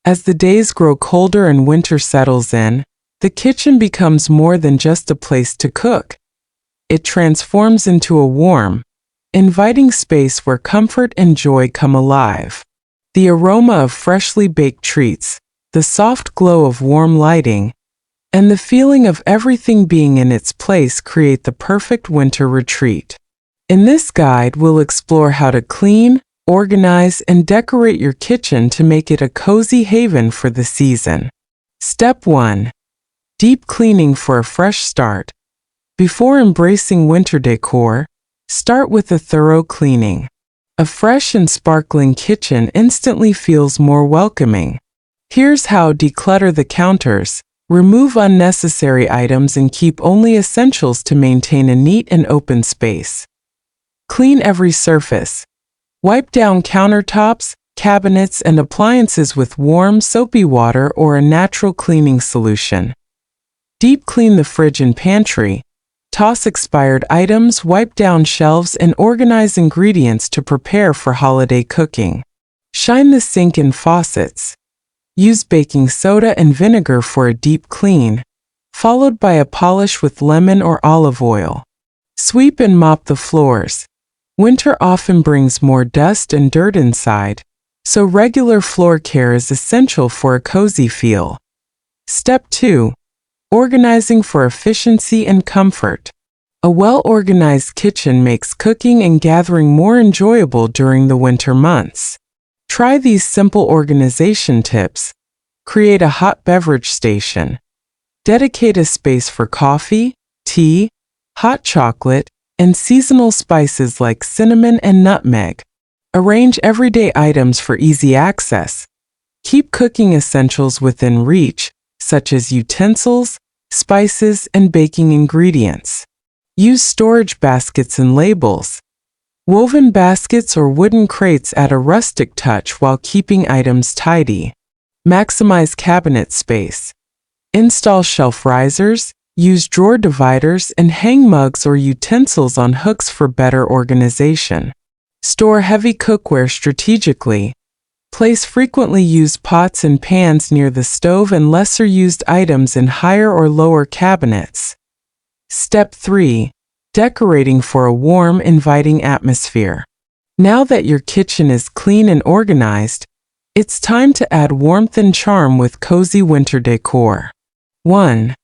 As the days grow colder and winter settles in, the kitchen becomes more than just a place to cook. It transforms into a warm, inviting space where comfort and joy come alive. The aroma of freshly baked treats, the soft glow of warm lighting, and the feeling of everything being in its place create the perfect winter retreat. In this guide, we'll explore how to clean, organize, and decorate your kitchen to make it a cozy haven for the season. Step 1. Deep cleaning for a fresh start. Before embracing winter decor, start with a thorough cleaning. A fresh and sparkling kitchen instantly feels more welcoming. Here's how: declutter the counters. Remove unnecessary items and keep only essentials to maintain a neat and open space. Clean every surface. Wipe down countertops, cabinets, and appliances with warm, soapy water or a natural cleaning solution. Deep clean the fridge and pantry. Toss expired items, wipe down shelves, and organize ingredients to prepare for holiday cooking. Shine the sink and faucets. Use baking soda and vinegar for a deep clean, followed by a polish with lemon or olive oil. Sweep and mop the floors. Winter often brings more dust and dirt inside, so regular floor care is essential for a cozy feel. Step 2. Organizing for efficiency and comfort. A well-organized kitchen makes cooking and gathering more enjoyable during the winter months. Try these simple organization tips. Create a hot beverage station. Dedicate a space for coffee, tea, hot chocolate, and seasonal spices like cinnamon and nutmeg. Arrange everyday items for easy access. Keep cooking essentials within reach, such as utensils, spices, and baking ingredients. Use storage baskets and labels. Woven baskets or wooden crates add a rustic touch while keeping items tidy. Maximize cabinet space. Install shelf risers, use drawer dividers, and hang mugs or utensils on hooks for better organization. Store heavy cookware strategically. Place frequently used pots and pans near the stove and lesser used items in higher or lower cabinets. Step 3. Decorating for a warm, inviting atmosphere. Now that your kitchen is clean and organized, it's time to add warmth and charm with cozy winter decor. 1.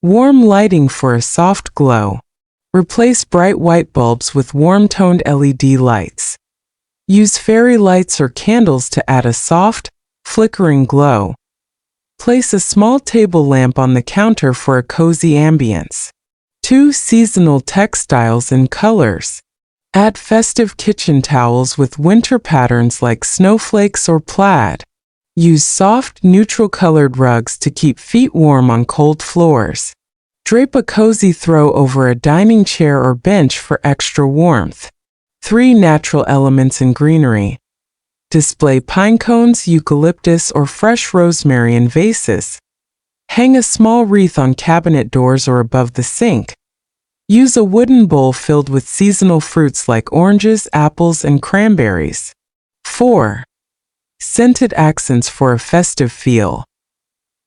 Warm lighting for a soft glow. Replace bright white bulbs with warm-toned LED lights. Use fairy lights or candles to add a soft, flickering glow. Place a small table lamp on the counter for a cozy ambience. 2. Seasonal textiles and colors. Add festive kitchen towels with winter patterns like snowflakes or plaid. Use soft, neutral-colored rugs to keep feet warm on cold floors. Drape a cozy throw over a dining chair or bench for extra warmth. 3. Natural elements and greenery. Display pine cones, eucalyptus, or fresh rosemary in vases. Hang a small wreath on cabinet doors or above the sink. Use a wooden bowl filled with seasonal fruits like oranges, apples, and cranberries. 4. Scented accents for a festive feel.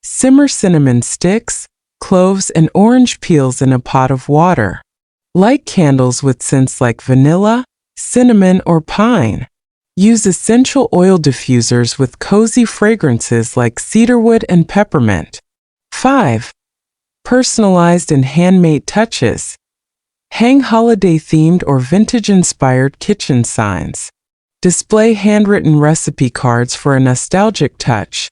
Simmer cinnamon sticks, cloves, and orange peels in a pot of water. Light candles with scents like vanilla, cinnamon, or pine. Use essential oil diffusers with cozy fragrances like cedarwood and peppermint. 5. Personalized and handmade touches. Hang holiday-themed or vintage-inspired kitchen signs. Display handwritten recipe cards for a nostalgic touch.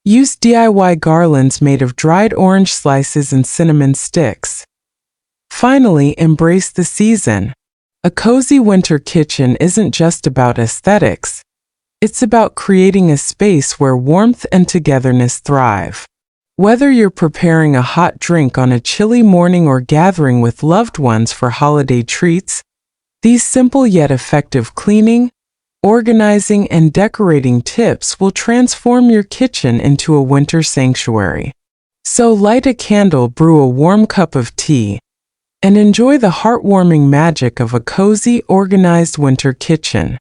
Use DIY garlands made of dried orange slices and cinnamon sticks. Finally, embrace the season. A cozy winter kitchen isn't just about aesthetics. It's about creating a space where warmth and togetherness thrive. Whether you're preparing a hot drink on a chilly morning or gathering with loved ones for holiday treats, these simple yet effective cleaning, organizing, and decorating tips will transform your kitchen into a winter sanctuary. So light a candle, brew a warm cup of tea, and enjoy the heartwarming magic of a cozy, organized winter kitchen.